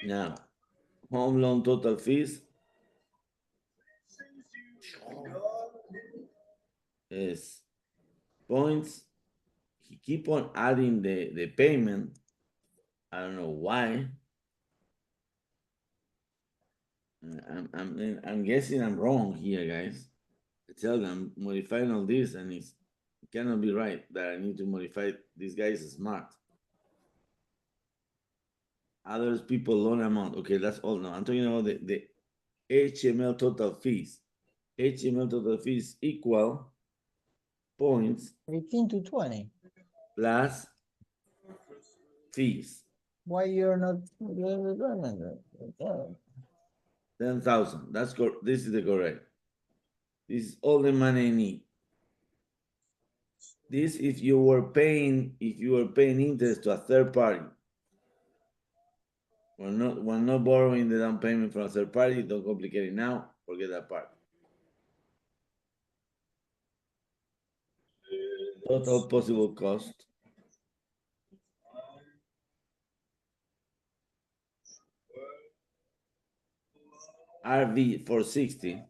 Now, home loan total fees is points. He keep on adding the payment. I don't know why. I'm guessing I'm wrong here, guys. I tell them I'm modifying all this, and it cannot be right that I need to modify. This guy is smart. Others people loan amount. Okay, that's all. Now I'm talking about the HTML total fees. HTML total fees equal points 18 to 20. plus fees. Why you're not? 10,000. That's correct. This is the correct. This is all the money I need. This if you were paying interest to a third party. We're not borrowing the down payment from a third party. Don't complicate it now. Forget that part. Total possible cost. RV 460.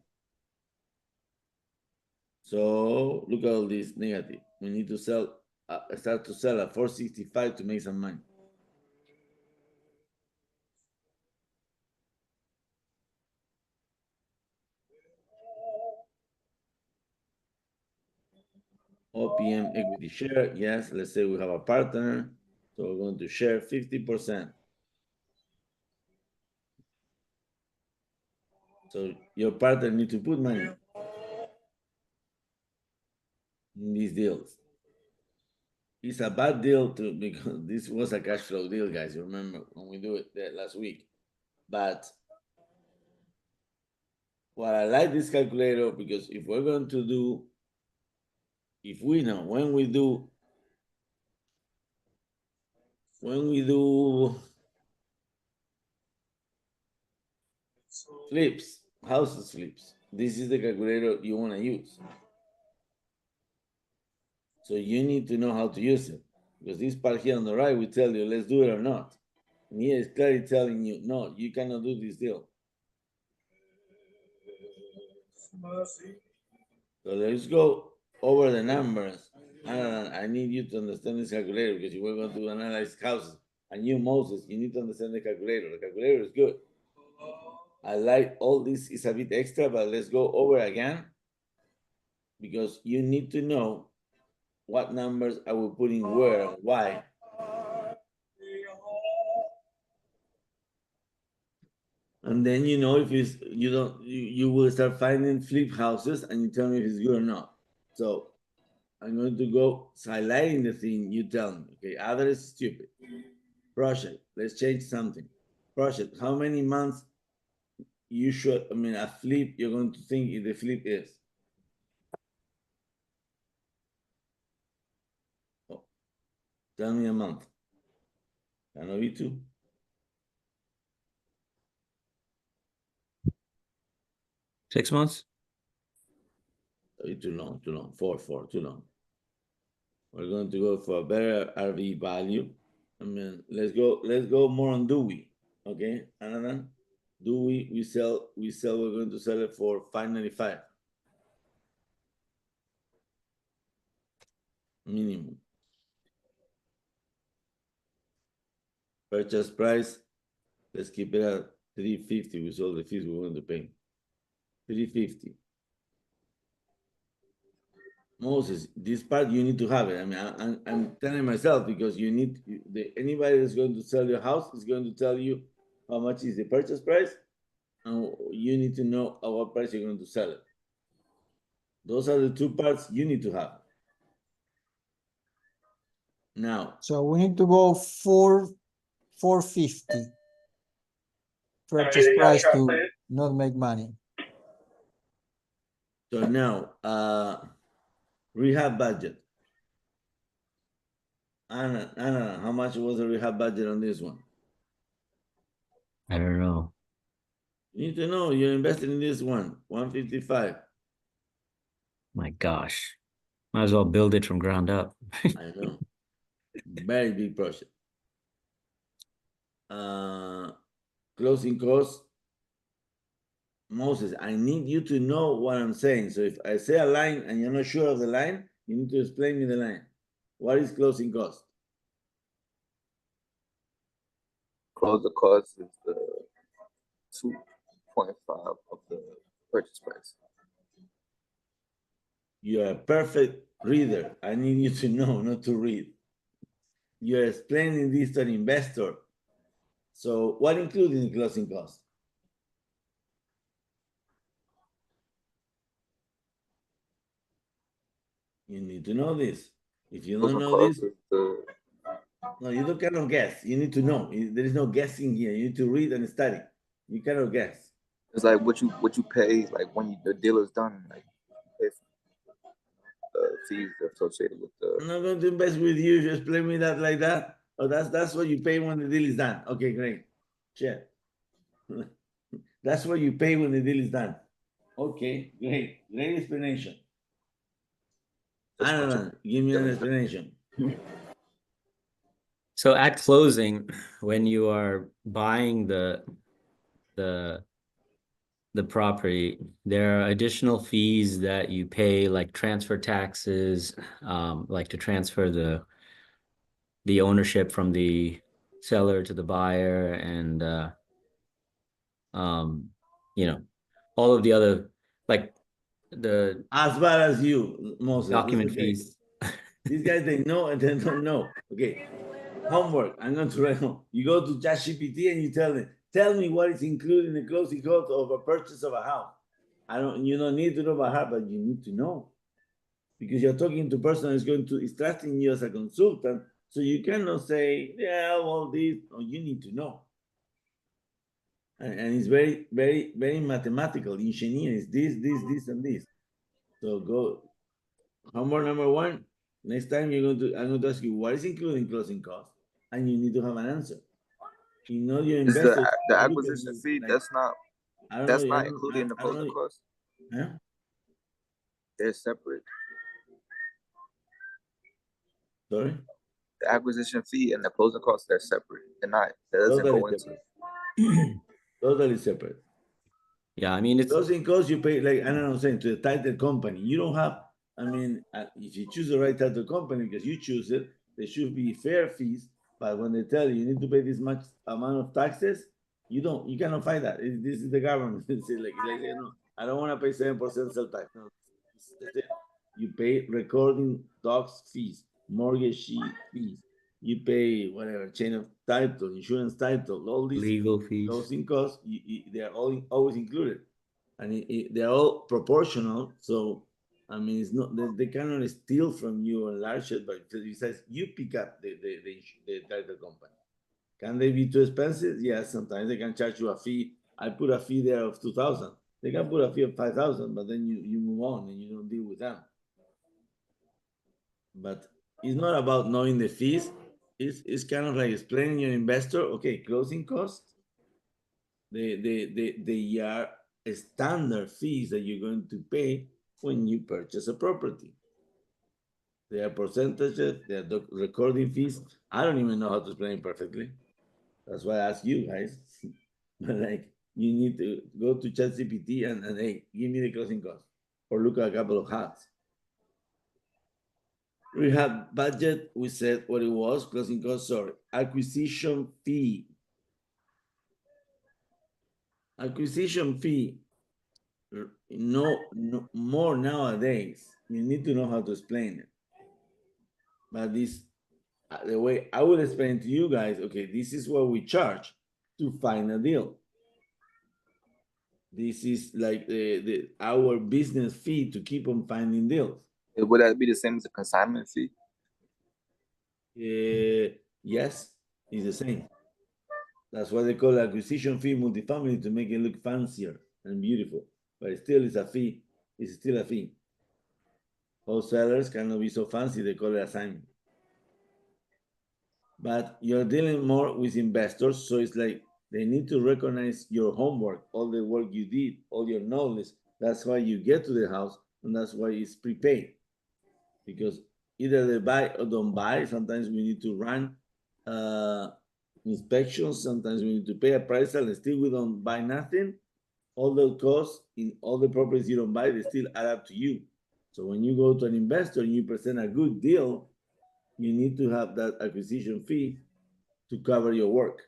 So look at all this negative. We need to sell, start to sell at 465 to make some money. OPM equity share, yes. Let's say we have a partner, so we're going to share 50%. So your partner needs to put money in these deals. It's a bad deal because this was a cash flow deal, guys. You remember when we do it last week. But what I like this calculator because if we're going to do, if we know when we do flips, houses flips, this is the calculator you want to use. So you need to know how to use it. Because this part here on the right will tell you, let's do it or not. And here it's clearly telling you, no, you cannot do this deal. So let's go over the numbers. I need you to understand this calculator because you were going to analyze houses. And you, Moses, you need to understand the calculator. The calculator is good. I like all this is a bit extra, but let's go over again because you need to know what numbers I will put in where and why. And then you know if it's you will start finding flip houses and you tell me if it's good or not. So I'm going to go highlighting the thing you tell me. Okay, other is stupid. Project, let's change something. Project, how many months you should, a flip you're going to think if the flip is? Oh, tell me a month. Can I be 2? Six months? Too long. 4, too long. We're going to go for a better RV value. Let's go more on Dewey. Okay, Another Dewey, we're going to sell it for $595 minimum. Purchase price, let's keep it at $350 with all the fees we're going to pay. $350. Moses, this part you need to have it. I'm telling myself because you need anybody that's going to sell your house is going to tell you how much is the purchase price, and you need to know at what price you're going to sell it. Those are the two parts you need to have. Now, So we need to go 450 purchase price to not make money. so now, rehab budget. Anna, how much was the rehab budget on this one? I don't know. You need to know you're invested in this one, 155. My gosh. Might as well build it from ground up. I know. Very big project. closing costs. Moses, I need you to know what I'm saying. So if I say a line and you're not sure of the line, you need to explain me the line. What is closing cost? Closing cost is the 2.5 of the purchase price. You're a perfect reader. I need you to know, not to read. You're explaining this to an investor. So what includes in the closing cost? You need to know this. If you don't Closing know cost this, is the no, you don't cannot guess. You need to know. There is no guessing here. You need to read and study. You cannot guess. it's like what you pay like when the deal is done, like you pay fees associated with the. I'm not going to invest with you. Just explain me that like that. Oh, that's what you pay when the deal is done. Okay, great. Shit. That's what you pay when the deal is done. Okay, great. Great explanation. Just I don't what you know. Give me an explanation. So at closing, when you are buying the property, there are additional fees that you pay, like transfer taxes, like to transfer the ownership from the seller to the buyer, and you know, all of the other, like the As bad as you, Moses. document Okay. fees. These guys, they know and they don't know. Okay. Homework. I'm going to write home. You go to ChatGPT and you tell me what is included in the closing cost of a purchase of a house. You don't need to know by heart, but you need to know. Because you're talking to a person who's going to is trusting you as a consultant. So you cannot say, yeah, well, this. No, you need to know. And it's very, very, very mathematical. Engineer is this, and this. So go homework number one. Next time I'm going to ask you what is included in closing costs, and you need to have an answer. You know your is investors the look at acquisition you fee. like, That's not I don't know. included in the I don't closing know. cost. Huh? They're separate. Sorry. The acquisition fee and the closing costs, they're separate. They're not. That doesn't Totally go into. separate. Totally separate. Yeah, I mean, it's Closing costs you pay, like I don't know, saying to the title company. You don't have. I mean, if you choose the right title company because you choose it, there should be fair fees. But when they tell you need to pay this much amount of taxes, you don't. You cannot find that. This is the government. It's like no, I don't want to pay 7% sales tax. No, that's it. You pay recording docs fees, mortgage fees. You pay whatever chain of title, insurance title, all these legal fees. closing costs. They are all always included, and they're all proportional. So I mean, it's not they cannot steal from you and enlarge it, but besides you pick up the title company. Can they be too expensive? Yes, sometimes they can charge you a fee. I put a fee there of 2,000. They can put a fee of 5,000, but then you move on and you don't deal with them. But it's not about knowing the fees. It's kind of like explaining your investor, okay, closing costs. They are standard fees that you're going to pay when you purchase a property. There are percentages, there are recording fees. I don't even know how to explain it perfectly. That's why I ask you guys. But like, you need to go to ChatGPT and hey, give me the closing cost, or look at a couple of hats. We have budget. We said what it was. Closing cost. Sorry, acquisition fee. Acquisition fee. No, more nowadays. You need to know how to explain it. But this, the way I would explain to you guys. Okay, this is what we charge to find a deal. This is like our business fee to keep on finding deals. Would that be the same as a consignment fee? Yes, it's the same. That's why they call acquisition fee multifamily, to make it look fancier and beautiful. But it still is a fee. It's still a fee. Wholesalers cannot be so fancy, they call it assignment. But you're dealing more with investors, so it's like they need to recognize your homework, all the work you did, all your knowledge. That's why you get to the house, and that's why it's prepaid. Because either they buy or don't buy. Sometimes we need to run inspections, sometimes we need to pay a price tag and still we don't buy nothing. All the costs in all the properties you don't buy, they still add up to you. So when you go to an investor and you present a good deal, you need to have that acquisition fee to cover your work.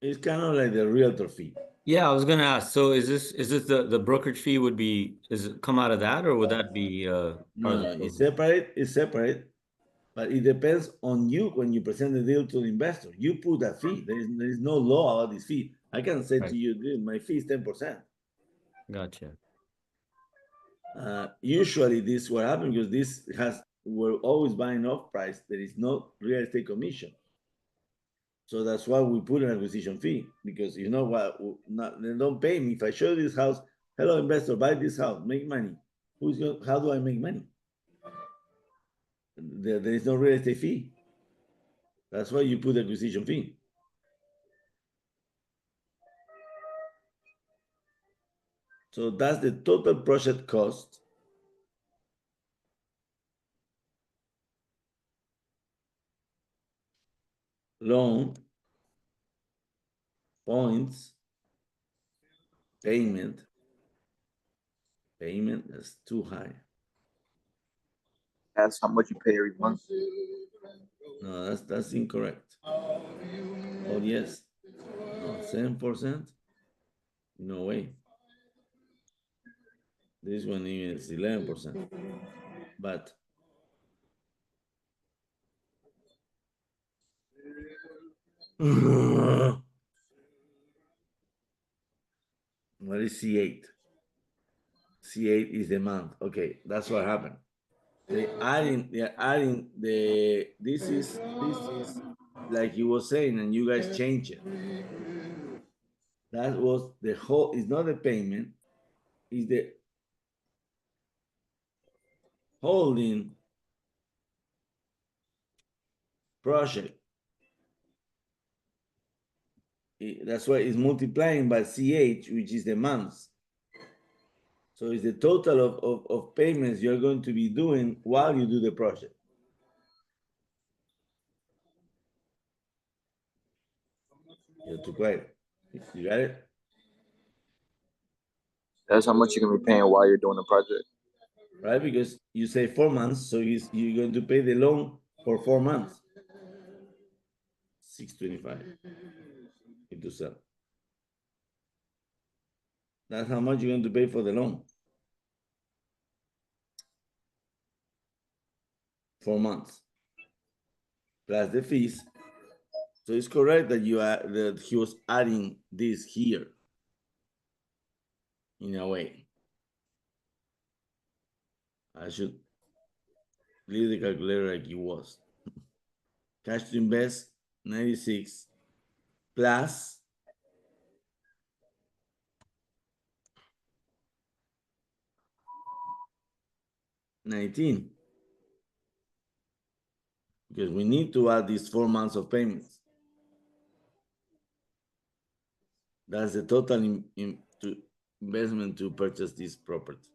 It's kind of like the realtor fee. Yeah, I was gonna ask, so is this the brokerage fee would be, is it come out of that, or would that be part of No, the it's total? separate, but it depends on you when you present the deal to the investor. You put a fee. There is no law about this fee. I can say Right. to you, dude, my fee is 10%. Gotcha. Usually this is what happens because we're always buying off price. There is no real estate commission. So that's why we put an acquisition fee, because you know what, they don't pay me. If I show this house, hello investor, buy this house, make money. How do I make money? There is no real estate fee. That's why you put the acquisition fee. So that's the total project cost. Loan, points, payment, that's too high. That's how much you pay every month. No, that's incorrect. Oh yes. No, 7%? No way. This one even is 11%. But what is C8? C8 is the month. Okay, that's what happened. They're adding this is like you were saying, and you guys change it. That was the whole, it's not the payment, it's the holding project. That's why it's multiplying by CH, which is the months. So it's the total of payments you're going to be doing while you do the project. You're too quiet. You got it? That's how much you're gonna be paying while you're doing the project. Right? Because you say 4 months, so you're going to pay the loan for 4 months. 625 into 7. That's how much you're going to pay for the loan. 4 months. Plus the fees. So it's correct that that he was adding this here. In a way. I should leave the calculator like it was. Cash to invest, 96 plus 19. Because we need to add these 4 months of payments. That's the total investment to purchase this property.